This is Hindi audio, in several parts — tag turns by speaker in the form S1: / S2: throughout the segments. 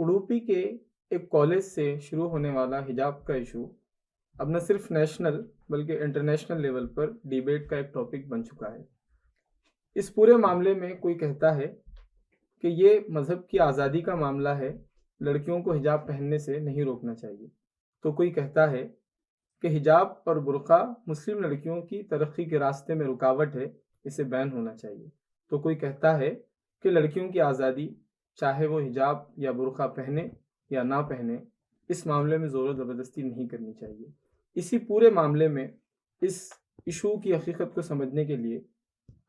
S1: उडुपी के एक कॉलेज से शुरू होने वाला हिजाब का इशू अब न सिर्फ नेशनल बल्कि इंटरनेशनल लेवल पर डिबेट का एक टॉपिक बन चुका है। इस पूरे मामले में कोई कहता है कि ये मज़हब की आज़ादी का मामला है, लड़कियों को हिजाब पहनने से नहीं रोकना चाहिए। तो कोई कहता है कि हिजाब और बुर्का मुस्लिम लड़कियों की तरक्की के रास्ते में रुकावट है, इसे बैन होना चाहिए। तो कोई कहता है कि लड़कियों की आज़ादी, चाहे वो हिजाब या बुर्का पहने या ना पहने, इस मामले में ज़ोर ज़बरदस्ती नहीं करनी चाहिए। इसी पूरे मामले में इस इशू की हकीकत को समझने के लिए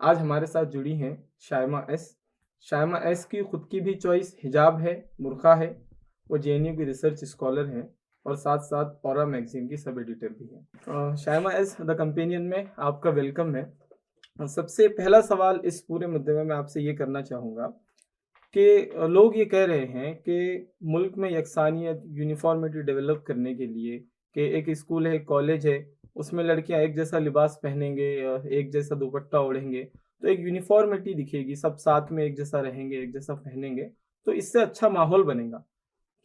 S1: आज हमारे साथ जुड़ी हैं शाइमा एस। शाइमा एस की ख़ुद की भी चॉइस हिजाब है, बुर्का है। वो जेएनयू की रिसर्च स्कॉलर हैं और साथ साथ औरा मैगज़ीन की सब एडिटर भी हैं। शाइमा एस, द कंपेनियन में आपका वेलकम है। सबसे पहला सवाल इस पूरे मुद्दे में मैं आपसे ये करना चाहूँगा कि लोग ये कह रहे हैं कि मुल्क में यकसानियत, यूनिफ़ॉर्मिटी डेवलप करने के लिए कि एक स्कूल है, एक कॉलेज है, उसमें लड़कियाँ एक जैसा लिबास पहनेंगे, एक जैसा दुपट्टा ओढ़ेंगे, तो एक यूनिफ़ॉर्मिटी दिखेगी, सब साथ में एक जैसा रहेंगे, एक जैसा पहनेंगे, तो इससे अच्छा माहौल बनेगा।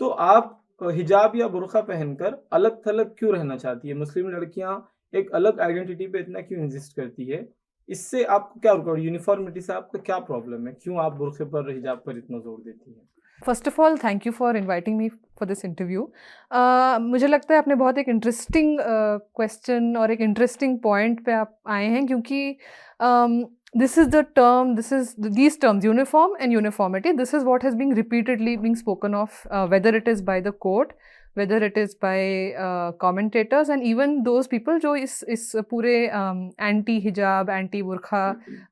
S1: तो आप हिजाब या बुर्का पहनकर अलग-थलग क्यों रहना चाहती है? मुस्लिम लड़कियाँ एक अलग आइडेंटिटी पे इतना क्यों इंसिस्ट करती है? इससे आपको क्या यूनिफ़ॉर्मिटी से आपको क्या प्रॉब्लम है? क्यों आप बुर्के पर, हिजाब पर इतना ज़ोर देती हैं?
S2: First of all thank you for inviting me for this interview. मुझे लगता है आपने बहुत एक इंटरेस्टिंग क्वेश्चन और एक इंटरेस्टिंग पॉइंट पे आप आए हैं, क्योंकि this is the term, these terms, uniform and uniformity, this is what has been repeatedly being spoken of, whether it is by the court, whether it is by commentators and even those people जो इस पूरे एंटी हिजाब, एंटी बुर्खा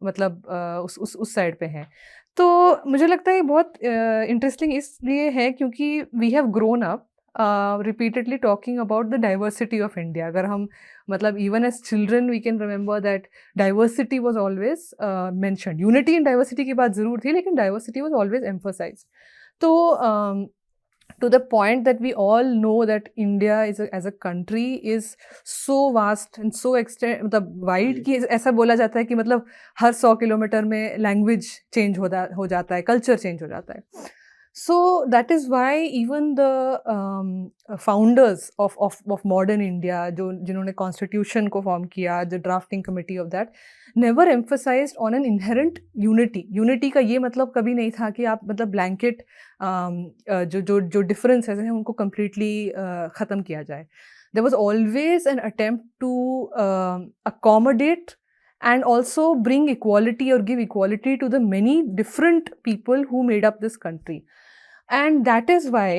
S2: मतलब उस साइड पे हैं। तो मुझे लगता है ये बहुत इंटरेस्टिंग इसलिए है क्योंकि we have grown up repeatedly talking about the diversity of India. अगर हम मतलब even as children we can remember that diversity was always mentioned. Unity and diversity की बात ज़रूर थी, लेकिन diversity was always emphasized. तो to the point that we all know that India as a country is so vast and so मतलब wide कि ऐसा बोला जाता है कि मतलब हर 100 किलोमीटर में लैंग्वेज चेंज हो जाता है, कल्चर चेंज हो जाता है। So that is why even the founders of modern India, जिन्होंने constitution को form किया, the drafting committee of that, never emphasized on an inherent unity. Unity का ये मतलब कभी नहीं था कि आप मतलब blanket जो differences हैं उनको completely ख़त्म किया जाए. There was always an attempt to accommodate and also bring equality or give equality to the many different people who made up this country. And that is why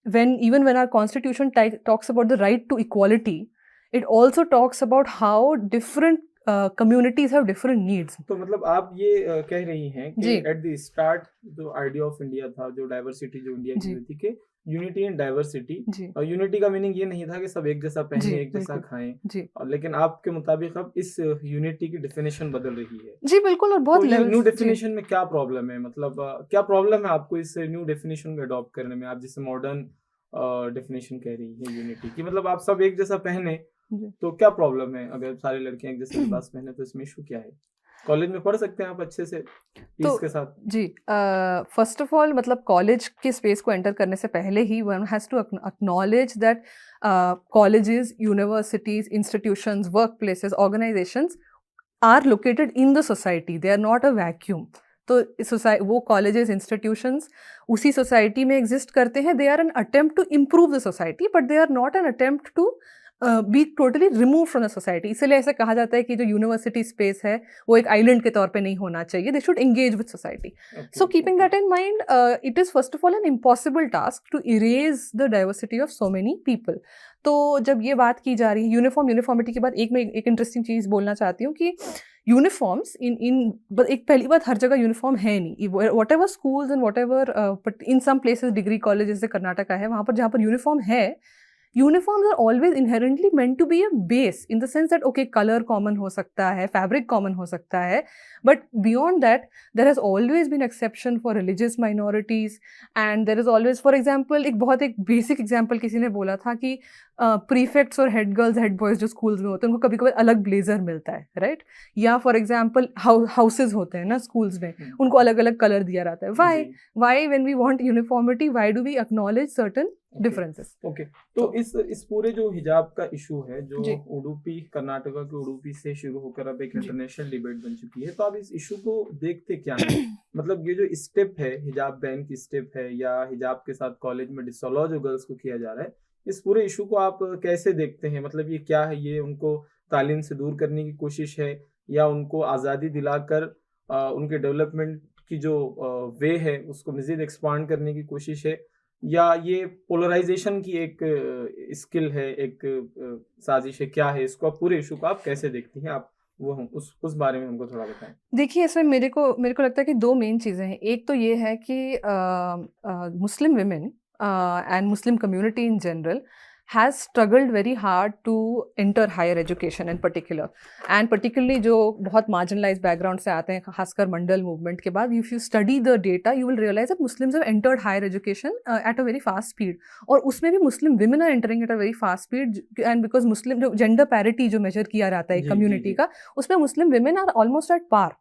S2: when our constitution talks about the right to equality, it also talks about how different communities have different needs.
S1: तो मतलब आप ये कह रही हैं कि एट द स्टार्ट जो आइडिया ऑफ इंडिया था, जो डाइवर्सिटी जो इंडिया की थी कि यूनिटी एंड डाइवर्सिटी, और यूनिटी का मीनिंग ये नहीं था कि सब एक जैसा पहने, एक जैसा खाएं, और लेकिन आपके मुताबिक अब इस यूनिटी की डेफिनेशन बदल रही है।
S2: जी बिल्कुल, और बहुत
S1: तो न्यू डेफिनेशन में क्या प्रॉब्लम है? मतलब क्या प्रॉब्लम है आपको इस न्यू डेफिनेशन को अडॉप्ट करने में? आप जिसे मॉडर्न डेफिनेशन कह रही है यूनिटी की, मतलब आप सब एक जैसा पहने, तो क्या प्रॉब्लम है? अगर सारी लड़कियां एक जैसे लिबास पहने तो इसमें इशू क्या है? कॉलेज में पढ़ सकते हैं आप अच्छे से पीस के साथ।
S2: जी, फर्स्ट ऑफ ऑल मतलब कॉलेज के स्पेस को एंटर करने से पहले ही one has to acknowledge that colleges, universities, institutions, work places, organisations are located in the society, they are not a vacuum. तो वो कॉलेजेस, इंस्टीट्यूशंस उसी सोसाइटी में एग्जिस्ट करते हैं। They are an attempt to improve the society, but they are not an attempt to be totally remove from the society. इसलिए ऐसा कहा जाता है कि जो यूनिवर्सिटी स्पेस है वो एक आइलैंड के तौर पे नहीं होना चाहिए, they should engage with society. So keeping that in mind, it is first of all an impossible task to erase the diversity of so many people. तो जब ये बात की जा रही है यूनिफॉर्मिटी के बाद, मैं एक इंटरेस्टिंग चीज़ बोलना चाहती हूँ कि यूनिफॉर्म्स एक पहली बात, हर जगह यूनिफॉर्म है नहीं। Whatever schools and whatever, but in some places, degree college जैसे कर्नाटका है, वहाँ पर जहाँ पर यूनिफॉर्म है, uniforms are always inherently meant to be a base in the sense that okay colour common हो सकता है, फैब्रिक कॉमन हो सकता है, but beyond that there has always been exception for religious minorities and there is always, for example एक बेसिक एग्जाम्पल किसी ने बोला था कि प्रीफेक्ट्स और हेड गर्ल्स हेड बॉयज़ जो स्कूल्स में होते हैं उनको कभी कभी अलग ब्लेजर मिलता है, राइट? या फॉर एग्जाम्पल हाउसेज होते हैं ना स्कूल्स में, उनको अलग अलग कलर दिया रहता है. Why when we want uniformity, why do we acknowledge certain differences?
S1: Okay, तो इस पूरे जो हिजाब का इशू है, जो उडुपी, कर्नाटका के उडुपी से शुरू होकर अब एक इंटरनेशनल डिबेट बन चुकी है, तो आप इस इशू को देखते क्या है? मतलब ये जो स्टेप है, हिजाब बैन की स्टेप है, या हिजाब के साथ कॉलेज में डिसअलाउ जो गर्ल्स को किया जा रहा है, इस पूरे इशू को आप कैसे देखते हैं? मतलब ये क्या है? ये उनको तालीम से दूर करने की कोशिश है, या उनको आज़ादी दिलाकर उनके डेवलपमेंट की जो वे है उसको मज़ीद एक्सपांड करने की कोशिश है, या ये पोलराइजेशन की एक स्किल है, एक साजिश है? क्या है? इसको आप पूरे इशू को आप कैसे देखती हैं? आप वो हम उस बारे में हमको थोड़ा बताएं.
S2: देखिए, इसमें मेरे को लगता है कि दो मेन चीज़ें हैं. एक तो ये है कि Muslim women and Muslim community in general has struggled very hard to enter higher education in particular, and particularly जो बहुत marginalized background से आते हैं, खासकर मंडल मूवमेंट के बाद, if you study the data you will realize that Muslims have entered higher education at a very fast speed, और उसमें भी Muslim women are entering at a very fast speed, and because Muslim जो gender parity जो measure किया जाता है community का, उसमें Muslim women are almost at par,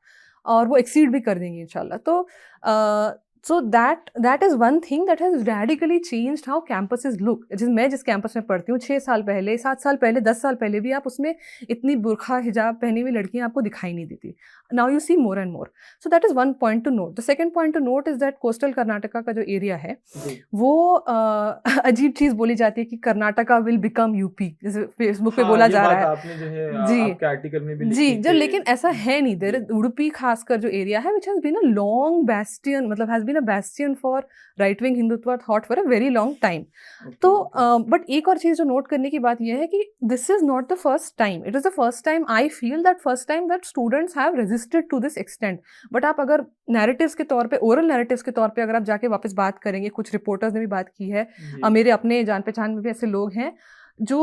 S2: और वो exceed भी कर देंगी इंशाल्लाह. तो So that is one thing that has radically changed how campuses look. मैं जिस कैंपस में पढ़ती हूँ, 6 साल पहले, 7 साल पहले, 10 साल पहले भी आप उसमें इतनी बुरखा हिजाब पहनी हुई लड़कियाँ आपको दिखाई नहीं देती. Now you see more and more. So that is one point to note. The second point to note is that coastal Karnataka का जो एरिया है, वो अजीब चीज़ बोली जाती है कि कर्नाटका will become यूपी, जैसे फेसबुक पे बोला जा रहा है.
S1: आपने जो है आपके आर्टिकल में भी
S2: जी, जो लेकिन ऐसा है नहीं. देयर इज उडुपी खासकर जो एरिया है, which has been a long bastion, मतलब has been a bastion for right wing Hindutva thought for a very long time. तो बट एक और चीज़ जो नोट करने की बात यह है कि this is not the first time. It is the first time, I feel that first time that students have resisted to this extent. But आप अगर नैरेटिव्स के तौर पे, ओरल नैरेटिव्स के तौर पे अगर आप जाके वापस बात करेंगे, कुछ रिपोर्टर्स ने भी बात की है, मेरे अपने जान पहचान में भी ऐसे लोग हैं जो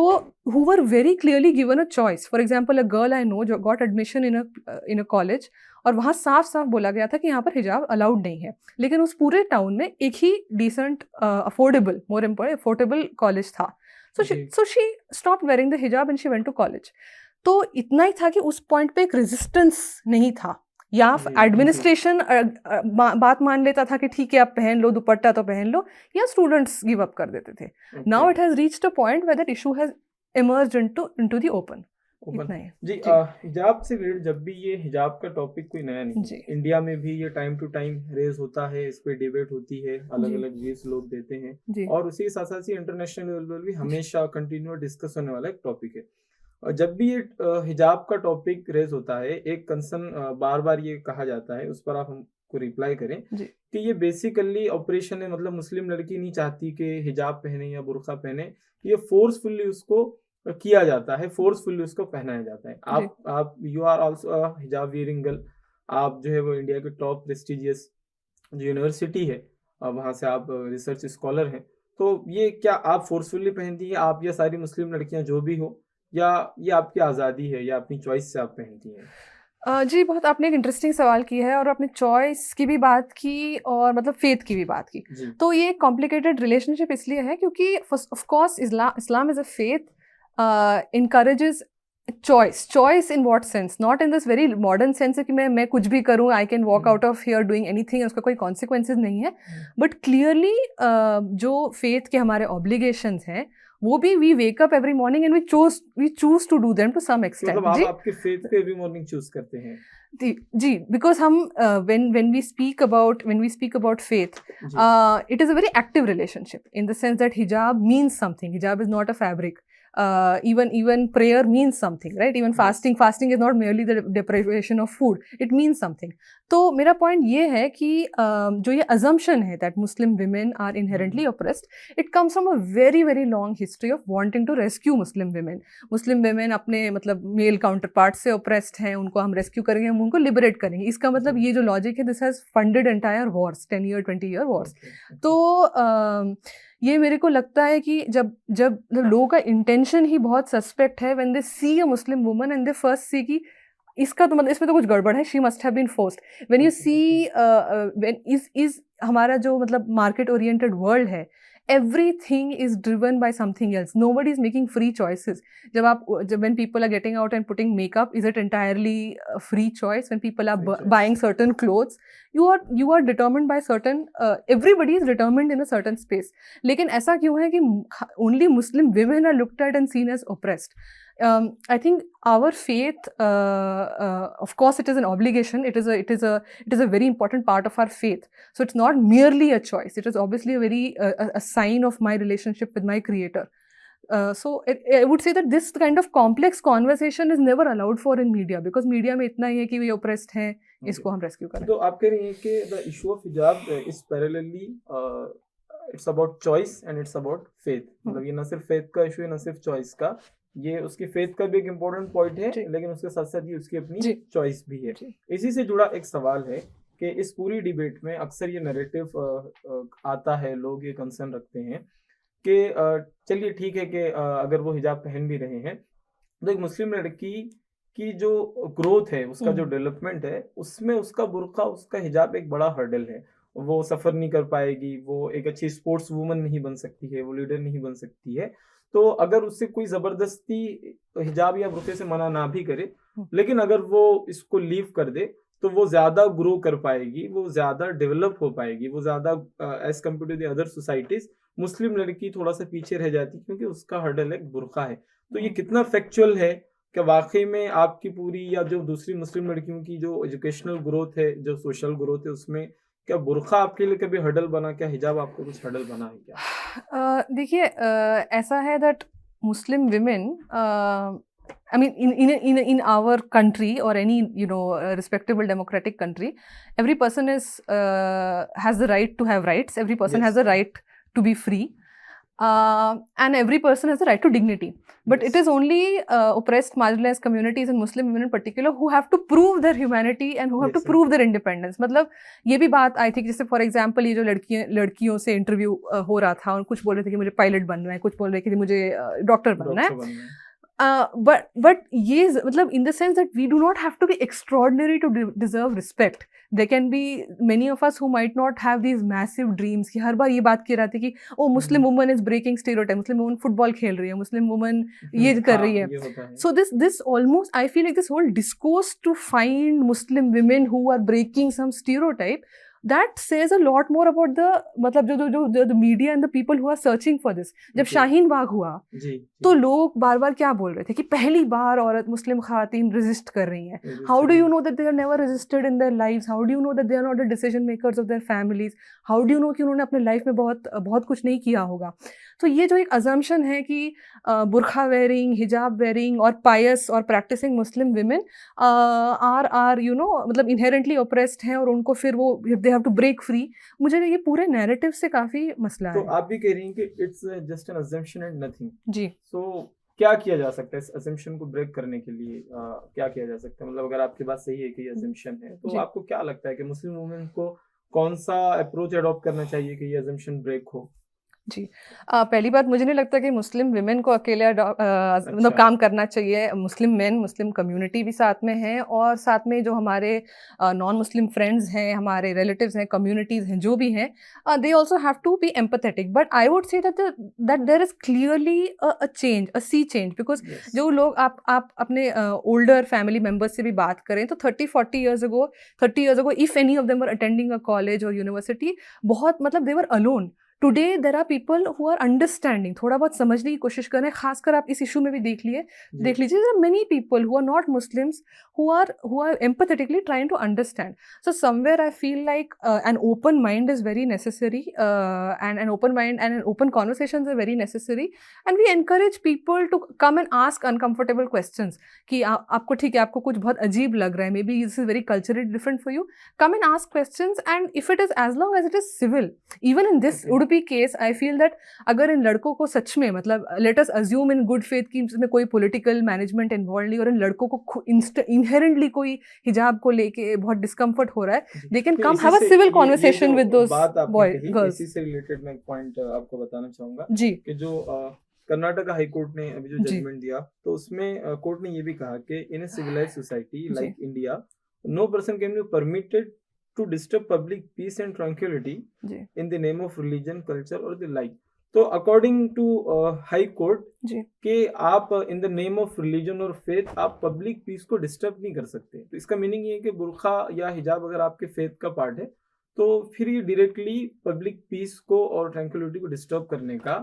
S2: who were very clearly given a choice. For example, a girl I know जो got admission in a college, और वहाँ साफ साफ बोला गया था कि यहाँ पर हिजाब अलाउड नहीं है, लेकिन उस पूरे टाउन में एक ही decent affordable, more important affordable college था. So she stopped wearing the hijab and she went to college. तो इतना ही था कि उस पॉइंट पे एक रेजिस्टेंस नहीं था, या एडमिनिस्ट्रेशन बात मान लेता था कि ठीक है आप पहन लो, दुपट्टा तो पहन लो, या स्टूडेंट्स गिव अप कर देते थे. Now it has reached a point where that issue has emerged into the open.
S1: जी, हिजाब से रिलेटेड जब भी ये हिजाब का टॉपिक कोई नया नहीं, इंडिया में भी ये टाइम टू टाइम रेज होता है, इस पे डिबेट होती है, अलग अलग व्यूज लोग देते हैं, और उसी के साथ साथ इंटरनेशनल लेवल पर भी हमेशा कंटिन्यू डिस्कस होने वाला एक टॉपिक है. और जब भी ये हिजाब का टॉपिक रेज होता है, एक कंसर्न बार बार ये कहा जाता है, उस पर आप हमको रिप्लाई करें कि ये बेसिकली ऑपरेशन है, मतलब मुस्लिम लड़की नहीं चाहती कि हिजाब पहने या बुर्का पहने, ये फोर्सफुली उसको किया जाता है, फोर्सफुली उसको पहनाया जाता है. आप यू आर आल्सो हिजाब वियरिंग गर्ल, आप जो है वो इंडिया के टॉप प्रेस्टिजियस जो यूनिवर्सिटी है वहाँ से आप रिसर्च स्कॉलर हैं, तो ये क्या आप फोर्सफुली पहनती है, आप या सारी मुस्लिम लड़कियाँ जो भी हो, या ये आपकी आज़ादी है, या अपनी चॉइस से आप पहनती हैं?
S2: जी, बहुत आपने एक इंटरेस्टिंग सवाल किया है, और आपने चॉइस की भी बात की और मतलब फेथ की भी बात की. तो ये कॉम्प्लिकेटेड रिलेशनशिप इसलिए है क्योंकि of course Islam is a faith encourages choice in what sense, not in this very modern sense कि मैं कुछ भी करूँ, I can walk out of here doing anything, उसका कोई consequences नहीं है, but clearly जो faith के हमारे obligations हैं वो भी we wake up every morning and we choose to do them to some extent.
S1: मतलब आप आपके faith को every morning choose करते हैं?
S2: जी, because हम when we speak about faith, it is a very active relationship in the sense that hijab means something. Hijab is not a fabric. Even prayer means something, right? Even fasting is not merely the deprivation of food. It means something. तो मेरा point ये है कि जो ये assumption है that Muslim women are inherently oppressed, it comes from a very very long history of wanting to rescue Muslim women. Muslim women अपने मतलब male counterparts से oppressed हैं, उनको हम rescue करेंगे, हम उनको liberate करेंगे. इसका मतलब ये जो logic है, this has funded entire wars, 10-year 20-year wars. तो ये मेरे को लगता है कि जब जब लोगों का इंटेंशन ही बहुत सस्पेक्ट है, when they see a Muslim woman and they first see कि इसका तो मतलब इसमें तो कुछ गड़बड़ है, she must have been forced. When you see when is हमारा जो मतलब मार्केट ओरिएंटेड वर्ल्ड है, everything is driven by something else. Nobody is making free choices. When people are getting out and putting makeup, is it entirely a free choice? When people are buying certain clothes, you are determined by certain everybody is determined in a certain space. लेकिन ऐसा क्यों है कि only Muslim women are looked at and seen as oppressed? I think our faith, of course, it is an obligation. It is a very important part of our faith. So it's not merely a choice. It is obviously a sign of my relationship with my Creator. So I would say that this kind of complex conversation is never allowed for in media, because media में इतना ही है कि ये oppressed हैं, इसको हम rescue करें.
S1: तो आप कह रही हैं कि the issue of hijab is parallelly it's about choice and it's about faith. मतलब ये ना सिर्फ faith का issue है, ना सिर्फ choice का. ये उसकी फेथ का भी एक इम्पोर्टेंट पॉइंट है, लेकिन उसके साथ साथ ये उसकी अपनी चॉइस भी है. इसी से जुड़ा एक सवाल है कि इस पूरी डिबेट में अक्सर ये नैरेटिव आता है, लोग ये कंसर्न रखते हैं कि चलिए ठीक है कि अगर वो हिजाब पहन भी रहे हैं तो एक मुस्लिम लड़की की जो ग्रोथ है, उसका जो डेवलपमेंट है, उसमें उसका बुर्का, उसका हिजाब एक बड़ा हर्डल है. वो सफ़र नहीं कर पाएगी, वो एक अच्छी स्पोर्ट्स वूमन नहीं बन सकती है, वो लीडर नहीं बन सकती है. तो अगर उससे कोई ज़बरदस्ती हिजाब या बुर्के से मना ना भी करे, लेकिन अगर वो इसको लीव कर दे तो वो ज़्यादा ग्रो कर पाएगी, वो ज़्यादा डेवलप हो पाएगी, वो ज़्यादा as compare to the other societies Muslim लड़की थोड़ा सा पीछे रह जाती है, क्योंकि उसका हर्डल एक बुर्का है. तो ये कितना फैक्चुअल है कि वाकई में आपकी पूरी या जो दूसरी मुस्लिम लड़कियों की जो एजुकेशनल ग्रोथ है, जो सोशल ग्रोथ है, उसमें क्या बुर्का आपके लिए कभी हर्डल बना? क्या हिजाब आपको कुछ हर्डल बना है क्या?
S2: देखिए, ऐसा है that Muslim women, I mean, in our country or any respectable democratic country, every person has the right to have rights. Every person has the right to be free, and every person has the right to dignity. But it is only oppressed, marginalized communities and Muslim women in particular who have to prove their humanity and who have to prove their independence. मतलब ये भी बात आई थी, जैसे फॉर एग्जांपल ये जो लड़कियों से इंटरव्यू हो रहा था और कुछ बोल रहे थे कि मुझे पायलट बनना है, कुछ बोल रहे थे कि मुझे डॉक्टर बनना है. But ये मतलब in the sense that we do not have to be extraordinary to deserve respect. There can be many of us who might not have these massive dreams. कि हर बार ये बात की रहती कि oh Muslim woman is breaking stereotype, Muslim woman football खेल रही है, मुस्लिम वुमन ये कर रही है. So this almost, I feel like this whole discourse to find Muslim women who are breaking some stereotype, that says a lot more about the मतलब जो media and the people who are searching for this. जब शाहीन बाग हुआ तो लोग बार बार क्या बोल रहे थे कि पहली बार औरत मुस्लिम खातीन रेजिस्ट कर रही हैं. How do you know that they are never resisted in their lives? How do you know that they are not the decision makers of their families? How do you know कि उन्होंने अपने लाइफ में बहुत कुछ नहीं किया होगा? तो ये जो एक अजम्पशन है कि बुरखा वेयरिंग, हिजाब वेयरिंग और पायस और प्रैक्टिसिंग मुस्लिम विमेन आर मतलब इनहेरेंटली ऑप्रेस्ड हैं और उनको फिर वो they have to break free, मुझे ये पूरे नैरेटिव से काफी मसला है.
S1: तो आप भी कह रही हैं कि it's just an assumption and nothing.
S2: जी.
S1: सो क्या किया जा सकता है इस अजम्पशन को ब्रेक करने के लिए? क्या किया जा सकता है? मतलब अगर आपकी बात सही है कि ये अजम्पशन है, तो आपको क्या लगता है कि मुस्लिम वुमेन को कौन सा अप्रोच अडॉप्ट करना चाहिए कि ये अजम्पशन ब्रेक हो?
S2: जी. पहली बात, मुझे नहीं लगता कि मुस्लिम विमेन को अकेले मतलब काम करना चाहिए. मुस्लिम मेन, मुस्लिम कम्युनिटी भी साथ में है और साथ में जो हमारे नॉन मुस्लिम फ्रेंड्स हैं, हमारे रिलेटिव्स हैं, कम्युनिटीज़ हैं, जो भी हैं, they also have to be empathetic. But I would say that there is clearly a change, a sea change, because जो लोग आप अपने ओल्डर फैमिली मेम्बर्स से भी बात करें तो 30 years ago if any of them were attending a college और यूनिवर्सिटी, बहुत मतलब they were alone. Today there are people who are understanding, थोड़ा बहुत समझने की कोशिश कर रहे हैं. खासकर आप इस इशू में भी देख लीजिए, there are many people who are not Muslims who are empathetically trying to understand. So somewhere I feel like an open mind is very necessary, and an open mind and an open conversations are very necessary, and we encourage people to come and ask uncomfortable questions. कि आपको ठीक है, आपको कुछ बहुत अजीब लग रहा है, maybe this is very culturally different for you, come and ask questions, and if it is, as long as it is civil, even in this Udupi बी केस आई फील दैट अगर इन लड़कों को सच में मतलब let us assume in good faith कि इसमें कोई पॉलिटिकल मैनेजमेंट इन्वॉल्व नहीं और इन लड़कों को इनहेरेंटली कोई हिजाब को लेके बहुत डिस्कम्फर्ट हो रहा है, they can come have a civil conversation with those boy girls.
S1: इसी से रिलेटेड मैं एक पॉइंट आपको बताना चाहूंगा
S2: जी
S1: कि जो कर्नाटका हाई कोर्ट ने अभी जो
S2: जी
S1: जजमेंट दिया, तो उसमें कोर्ट ने ये भी कहा कि इन ए सिविलाइज्ड सोसाइटी
S2: जी
S1: like India, no person can be permitted to disturb public peace and tranquillity
S2: जी
S1: in the name of religion, culture और द लाइक। तो अकॉर्डिंग टू हाई कोर्ट
S2: जी
S1: कि आप in the name of religion और फेथ आप पब्लिक पीस को डिस्टर्ब नहीं कर सकते। तो इसका मीनिंग ये है कि बुर्खा या हिजाब अगर आपके फेथ का पार्ट है तो फिर ये डायरेक्टली पब्लिक पीस को और ट्रैंक्विलिटी को डिस्टर्ब करने का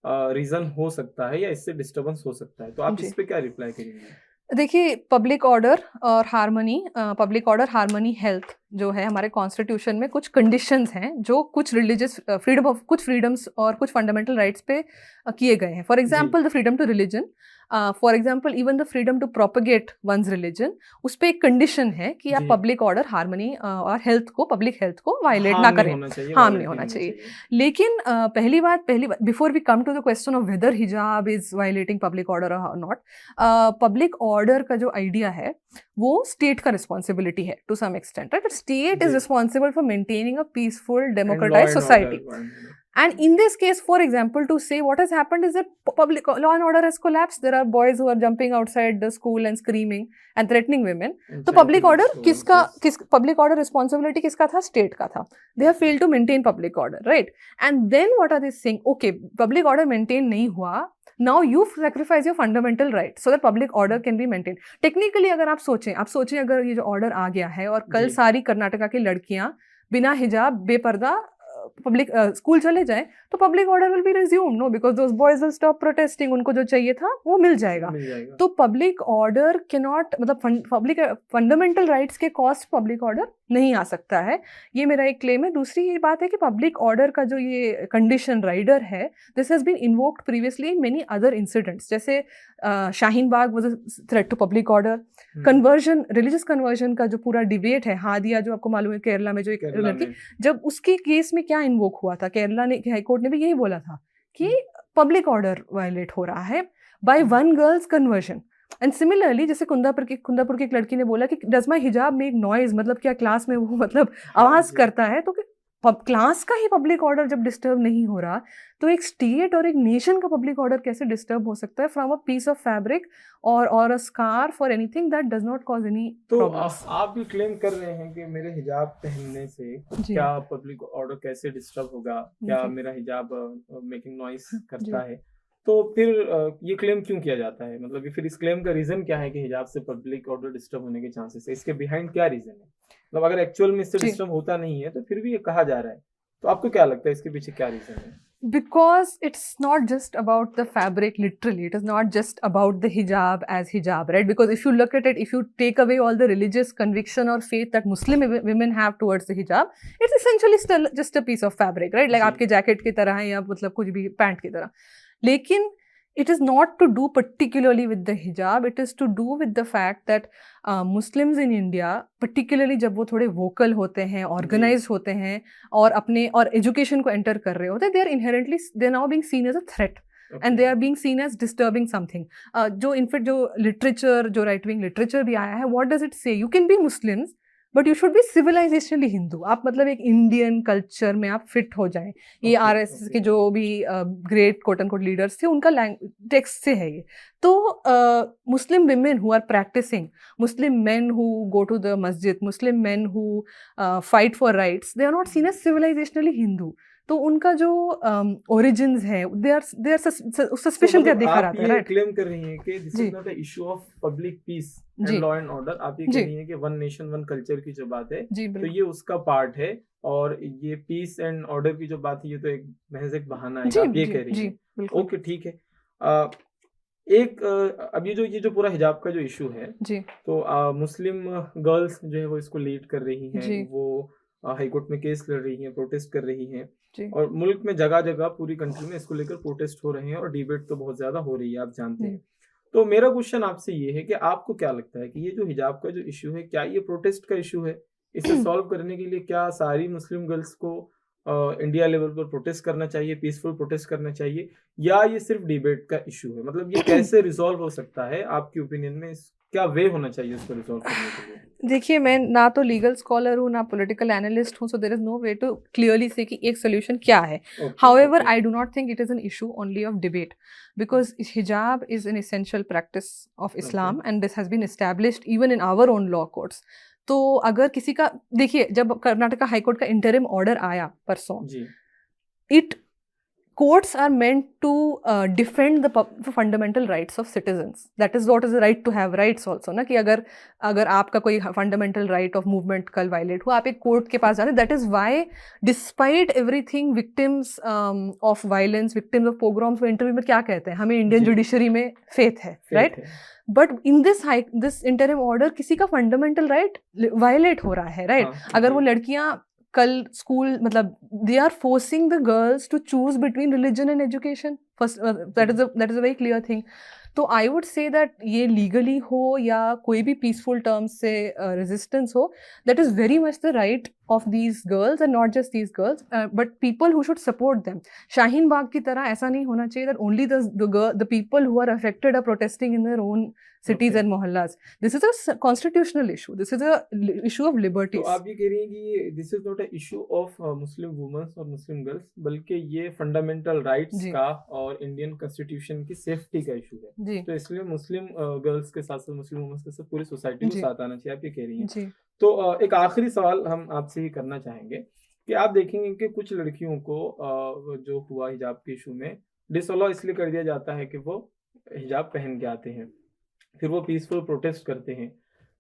S1: रीजन हो सकता है या इससे डिस्टर्बेंस हो सकता है। तो आप
S2: जी
S1: इस पे क्या रिप्लाई करेंगे?
S2: देखिए, पब्लिक ऑर्डर और हार्मनी हेल्थ जो है हमारे कॉन्स्टिट्यूशन में कुछ कंडीशंस हैं जो कुछ रिलीजियस कुछ फ्रीडम्स और कुछ फंडामेंटल राइट्स पे किए गए हैं। फॉर
S1: जी
S2: example the freedom to religion, for example even the freedom to propagate one's religion, उस पे एक कंडीशन है कि आप
S1: जी
S2: पब्लिक ऑर्डर, हार्मनी और पब्लिक हेल्थ को वायलेट
S1: हार्म
S2: ना
S1: नहीं
S2: करें,
S1: होना चाहिए,
S2: हार्म
S1: वायलेट
S2: नहीं
S1: नहीं
S2: होना
S1: होना
S2: चाहिए।
S1: चाहिए।
S2: लेकिन पहली बात before we come to the question of whether hijab is violating public order और नॉट, पब्लिक ऑर्डर का जो आइडिया है वो स्टेट का रिस्पॉन्सिबिलिटी है to some extent, right? State is
S1: जी
S2: responsible for maintaining a peaceful
S1: and law
S2: democratise
S1: and
S2: society.
S1: Order.
S2: And in this case, for example, to say what has happened is that public law and order has collapsed. There are boys who are jumping outside the school and screaming and threatening women.
S1: And
S2: तो
S1: child
S2: public order
S1: abuse slogans, yes.
S2: public order responsibility किसका था? State का था. They have failed to maintain public order, right? And then what are they saying? Okay, public order maintain नहीं हुआ. Now you sacrifice your fundamental right so that public order can be maintained. Technically अगर आप सोचें अगर ये जो order आ गया है और कल
S1: जी
S2: सारी कर्नाटका की लड़कियां बिना हिजाब बेपर्दा पब्लिक स्कूल चले जाएं तो public order will be resume, no, because those boys will stop protesting, उनको जो चाहिए था वो मिल जाएगा।
S1: मिल जाएगा।
S2: तो पब्लिक ऑर्डर कैन नॉट, मतलब पब्लिक फंडामेंटल राइट्स के कॉस्ट पब्लिक ऑर्डर नहीं आ सकता है, ये मेरा एक क्लेम है। दूसरी ये बात है कि पब्लिक ऑर्डर का जो ये कंडीशन राइडर है, this has been invoked previously in many other incidents, जैसे Shaheen Bagh was a threat to public order, conversion, religious conversion का जो पूरा डिबेट है, हादिया जो आपको मालूम है केरला में जो एक
S1: केरला
S2: लड़की,
S1: में
S2: जब उसके केस में क्या इन्वोक हुआ था, केरला ने हाईकोर्ट ने भी यही बोला था कि पब्लिक ऑर्डर वायलेट हो रहा है by one girls conversion. And similarly जैसे कुंदापुर की एक लड़की ने बोला कि डज माई हिजाब मेक नॉइज, मतलब क्या क्लास में वो मतलब आवाज करता है, तो क्लास का ही पब्लिक ऑर्डर जब डिस्टर्ब नहीं हो रहा तो एक स्टेट और एक नेशन का पब्लिक ऑर्डर कैसे डिस्टर्ब हो सकता है from a piece of fabric और अ स्कार्फ और anything that does not cause any problems.
S1: आप भी क्लेम कर रहे हैं कि मेरे हिजाब पहनने से क्या पब्लिक ऑर्डर कैसे डिस्टर्ब होगा, क्या मेरा हिजाब मेकिंग नॉइस करता है, तो फिर ये क्लेम क्यों किया जाता है? मतलब फिर इस क्लेम का रीजन क्या है कि हिजाब से पब्लिक ऑर्डर डिस्टर्ब होने के चांसेस है? इसके बिहाइंड क्या रीजन है? मतलब अगर एक्चुअल में इससे डिस्टर्ब होता नहीं है तो फिर भी ये कहा जा रहा है, तो आपको क्या लगता है इसके पीछे क्या रीजन है?
S2: Because it's not just about the fabric, literally, it is not just about the hijab as hijab, right? Because if you look at it, if you take away all the religious conviction or faith that Muslim women have towards the hijab, it's essentially still just a piece of fabric, right? Like आपके जैकेट की तरह है या मतलब कुछ भी पैंट की तरह। लेकिन it is not to do particularly with the hijab, it is to do with the fact that Muslims in India, particularly जब वो थोड़े vocal होते हैं, organized होते हैं और अपने और education को enter कर रहे होते हैं, they are inherently, they are now being seen as a threat. And they are being seen as disturbing something. जो in fact जो literature, जो right wing literature भी आया है, what does it say? You can be Muslims, but you should be civilisationally Hindu. आप मतलब एक इंडियन कल्चर में आप फिट हो जाएं। ये आरएसएस के जो भी great quote and quote leaders थे उनका टेक्स्ट से है ये। तो Muslim women who are practising, Muslim men who go to the मस्जिद, Muslim men who fight for rights, they are not seen as civilisationally Hindu. तो उनका जो ओरिजिन्स है, दे आर सस्पिशन क्या दिखा रहा था, राइट?
S1: क्लेम कर रही हैं कि this is not a issue of public peace and law and order. आप ये कह रही हैं कि वन नेशन वन कल्चर की जो बात है तो ये उसका पार्ट है, और ये पीस एंड ऑर्डर की जो बात है ये तो एक महज एक बहाना है, आप ये कह रही हैं। ओके, ठीक है। एक अब ये जो पूरा हिजाब का जो इशू है जी, तो मुस्लिम गर्ल्स जो है वो इसको लीड कर रही हैं, वो हाईकोर्ट में केस लड़ रही हैं, प्रोटेस्ट कर रही हैं, और मुल्क में जगह जगह पूरी कंट्री में इसको लेकर प्रोटेस्ट हो रहे हैं और डिबेट तो बहुत ज्यादा हो रही है, आप जानते हैं। तो मेरा क्वेश्चन आपसे ये है कि आपको क्या लगता है कि ये जो हिजाब का जो इशू है, क्या ये प्रोटेस्ट का इशू है? इसे सॉल्व करने के लिए क्या सारी मुस्लिम गर्ल्स को इंडिया लेवल पर प्रोटेस्ट करना चाहिए, पीसफुल प्रोटेस्ट करना चाहिए, या ये सिर्फ डिबेट का इशू है? मतलब ये कैसे रिजॉल्व हो सकता है आपकी ओपिनियन में? क्या वे होना चाहिए इसको रिजॉल्व करने के लिए?
S2: देखिए, मैं ना तो लीगल स्कॉलर हूँ, ना पॉलिटिकल एनालिस्ट हूँ, so there is no way to clearly say कि एक सोल्यूशन क्या है. However, I do not think it is an issue only of debate, because हिजाब is an essential practice of Islam and this has been established even in our own law courts. तो अगर किसी का, देखिए, जब कर्नाटका हाईकोर्ट का इंटरिम ऑर्डर आया परसों, it courts are meant to defend the fundamental rights of citizens. That is what is the right to have rights also, ना, कि अगर आपका कोई fundamental right of movement कल violate हुआ, आप एक court के पास जाते. That is why despite everything victims of violence, victims of pogroms, वो interview में क्या कहते हैं? हमें Indian judiciary में faith है, right? But in this interim order किसी का fundamental right violate हो रहा है, right? अगर वो लड़कियाँ कल स्कूल, मतलब they are forcing the girls to choose between religion and education, first that is a very clear thing. तो आई वुड से दैट ये लीगली हो या कोई भी पीसफुल टर्म्स से रेजिस्टेंस हो, that is very much the right of these girls and not just these girls, but people who should support them. Shaheen Bagh की तरह ऐसा नहीं होना चाहिए that only the people who are affected are protesting in their own cities and mohallas. This is a constitutional issue. This is a issue of liberties.
S1: तो आप ये कह रही हैं कि this is not a issue of Muslim women और Muslim girls, बल्कि ये फंडामेंटल राइट्स का और इंडियन कॉन्स्टिट्यूशन की सेफ्टी का इशू है. तो इसलिए मुस्लिम गर्ल्स के साथ साथ मुस्लिम वुमेन्स के साथ पूरी सोसाइटी को साथ आना चाहिए, आप ये कह रही हैं. तो एक आखिरी सवाल हम आपसे ही करना चाहेंगे कि आप देखेंगे कि कुछ लड़कियों को जो हुआ हिजाब के इशू में, डिसअलाउ इसलिए कर दिया जाता है कि वो हिजाब पहन के आते हैं, फिर वो पीसफुल प्रोटेस्ट करते हैं,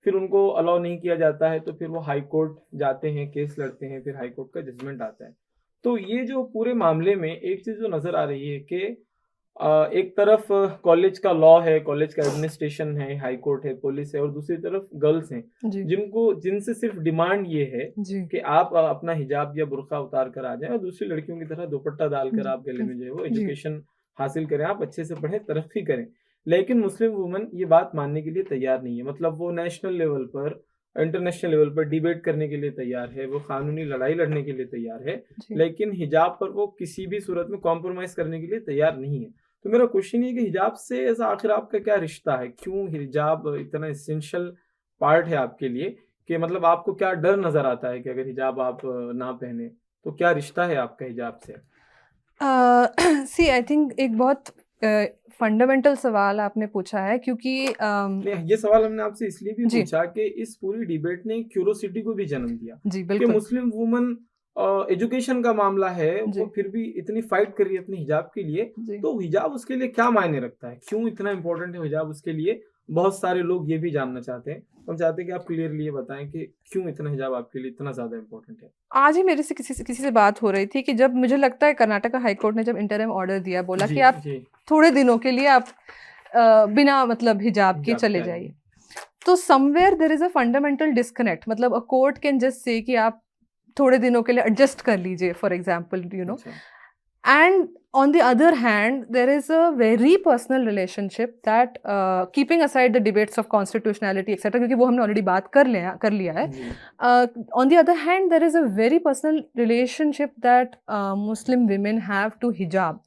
S1: फिर उनको अलाउ नहीं किया जाता है, तो फिर वो हाई कोर्ट जाते हैं, केस लड़ते हैं, फिर हाई कोर्ट का जजमेंट आता है. तो ये जो पूरे मामले में एक चीज़ जो नज़र आ रही है कि एक तरफ कॉलेज का लॉ है, कॉलेज का एडमिनिस्ट्रेशन है, हाई कोर्ट है, पुलिस है, और दूसरी तरफ गर्ल्स हैं जिनसे सिर्फ डिमांड ये है कि आप अपना हिजाब या बुर्का उतार कर आ जाएं और दूसरी लड़कियों की तरह दुपट्टा डालकर आप गले में जो है वो एजुकेशन हासिल करें, आप अच्छे से पढ़ें, तरक्की करें. लेकिन मुस्लिम वुमेन ये बात मानने के लिए तैयार नहीं है. मतलब वो नेशनल लेवल पर, इंटरनेशनल लेवल पर डिबेट करने के लिए तैयार है, वो कानूनी लड़ाई लड़ने के लिए तैयार है, लेकिन हिजाब पर वो किसी भी सूरत में कॉम्प्रोमाइज करने के लिए तैयार नहीं है. तो मेरा क्वेश्चन ये कि हिजाब से ऐसा आखिर आपका क्या रिश्ता है? क्यों हिजाब इतना एसेंशियल पार्ट है आपके लिए? कि मतलब आपको क्या डर नजर आता है कि अगर हिजाब आप ना पहने तो क्या रिश्ता है आपका हिजाब से?
S2: सी आई थिंक एक बहुत फंडामेंटल सवाल आपने पूछा है, क्योंकि
S1: ये सवाल हमने आपसे इसलिए भी पूछा कि इस पूरी डिबेट ने क्यूरोसिटी को भी जन्म दिया कि मुस्लिम वुमन एजुकेशन का मामला है, वो फिर भी इतनी फाइट कर रही है अपने हिजाब के लिए, तो हिजाब उसके लिए क्या मायने रखता है, क्यों इतना इम्पोर्टेंट है हिजाब उसके लिए? बहुत सारे लोग ये भी जानना चाहते हैं. हम चाहते हैं कि आप क्लियरली ये बताएं कि क्यों इतना हिजाब आपके लिए इतना ज्यादा इम्पोर्टेंट है.
S2: आज ही मेरे से किसी से बात हो रही थी कि जब मुझे लगता है कर्नाटका हाईकोर्ट ने जब इंटरिम ऑर्डर दिया, बोला कि आप थोड़े दिनों के लिए आप बिना मतलब हिजाब के चले जाइए, तो somewhere there is a fundamental disconnect. मतलब a court can just say कि आप थोड़े दिनों के लिए एडजस्ट कर लीजिए, for example, you know. And on the other hand, there is a very personal relationship that keeping aside the debates of constitutionality etc, क्योंकि वो हमने already बात कर लिया है. On the other hand, there is a very personal relationship that Muslim women have to hijab,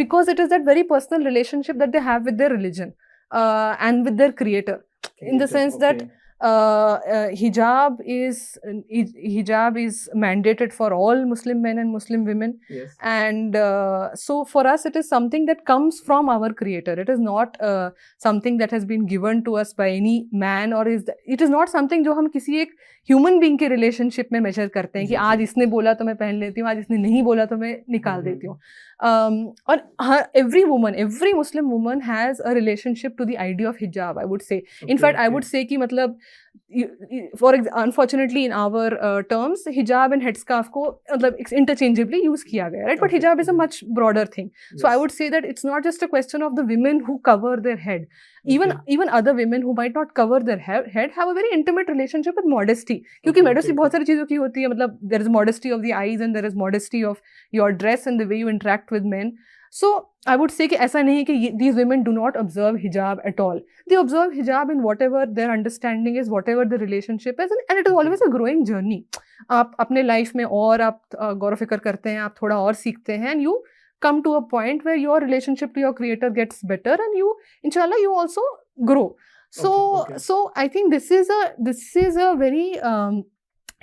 S2: because it is that very personal relationship that they have with their religion and with their creator, in the sense that hijab is mandated for all Muslim men and Muslim women. And so for us it is something that comes from our creator. It is not something that has been given to us by any man, or it is not something जो हम किसी एक ह्यूमन बीइंग के रिलेशनशिप में मेजर करते हैं कि आज इसने बोला तो मैं पहन लेती हूँ, आज इसने नहीं बोला तो मैं निकाल देती हूँ. और every Muslim woman has a relationship to the idea of hijab, I would say. In fact, I would say कि मतलब unfortunately in our terms hijab and headscarf को मतलब interchangeably use किया गया, right? But hijab is a much broader thing. So I would say that it's not just a question of the women who cover their head. Even other women who might not cover their head have a very intimate relationship with modesty, क्योंकि modesty बहुत सारी चीज़ों की होती है. मतलब there is modesty of the eyes and there is modesty of your dress and the way you interact with men. So I would say कि ऐसा नहीं है कि these women do not observe hijab at all. They observe hijab in whatever their understanding is, whatever whatever the relationship is, and it is always a growing journey. आप अपने लाइफ में और आप गौर फिक्र करते हैं, आप थोड़ा और सीखते हैं, and you come to a point where your relationship to your creator gets better, and you, inshallah, you also grow. So I think this is a very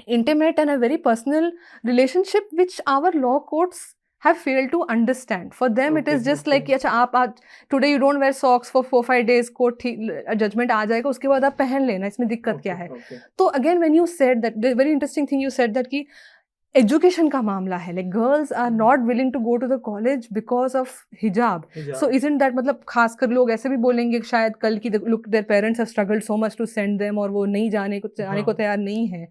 S2: intimate and a very personal relationship which our law courts have failed to understand. For them it is just like अच्छा आप आज today you don't wear socks for 4-5 days, court judgement आ जाएगा, उसके बाद आप पहन लेना, इसमें दिक्कत क्या है? तो again when you said that, the very interesting thing you said that कि एजुकेशन का मामला है, like girls are not willing to go to the college because of hijab. So isn't that, मतलब खासकर लोग ऐसे भी बोलेंगे शायद कल की, look their parents have struggled so much to send them, और वो नहीं जाने को तैयार नहीं है.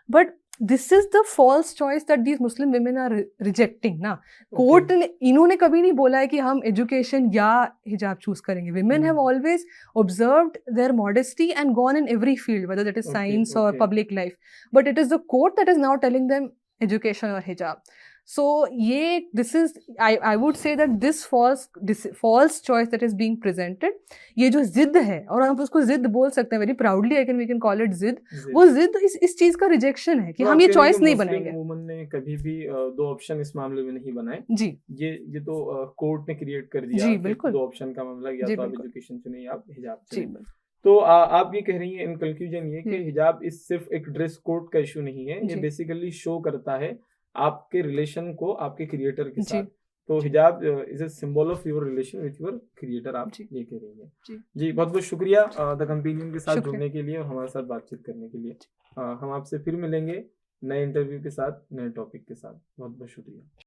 S2: But this is the false choice that these Muslim women are rejecting ना. कोर्ट ने, इन्होंने कभी नहीं बोला है कि हम एजुकेशन या हिजाब चूज करेंगे. Women have always observed their modesty and gone in every field, whether that is science or public life. But it is the court that is now telling them education or hijab. So ये, this is, I would say that this false choice that is being presented, ये जो जिद है, और हम उसको जिद बोल सकते हैं, very proudly we can call it जिद, वो जिद इस चीज का रिजेक्शन है कि हम ये चॉइस नहीं बनाएंगे.
S1: वुमन ने कभी भी दो ऑप्शन इस मामले में नहीं बनाए
S2: जी.
S1: ये तो कोर्ट ने क्रिएट कर दिया
S2: जी, बिल्कुल.
S1: दो ऑप्शन का मामला, या तो आप एजुकेशन चुने या आप हिजाब चुने. तो आप ये कह रही हैं इन कंक्लूजन ये कि हिजाब इस सिर्फ एक ड्रेस कोड का इशू नहीं है, ये बेसिकली शो करता है आपके रिलेशन को आपके क्रिएटर के साथ. तो हिजाब is a symbol of your relation with your creator, आप ये कह रही हैं. जी बहुत बहुत शुक्रिया द कंपेनियन के साथ जुड़ने के लिए और हमारे साथ बातचीत करने के लिए. हम आपसे फिर मिलेंगे नए इंटरव्यू के साथ, नए टॉपिक के साथ. बहुत बहुत शुक्रिया.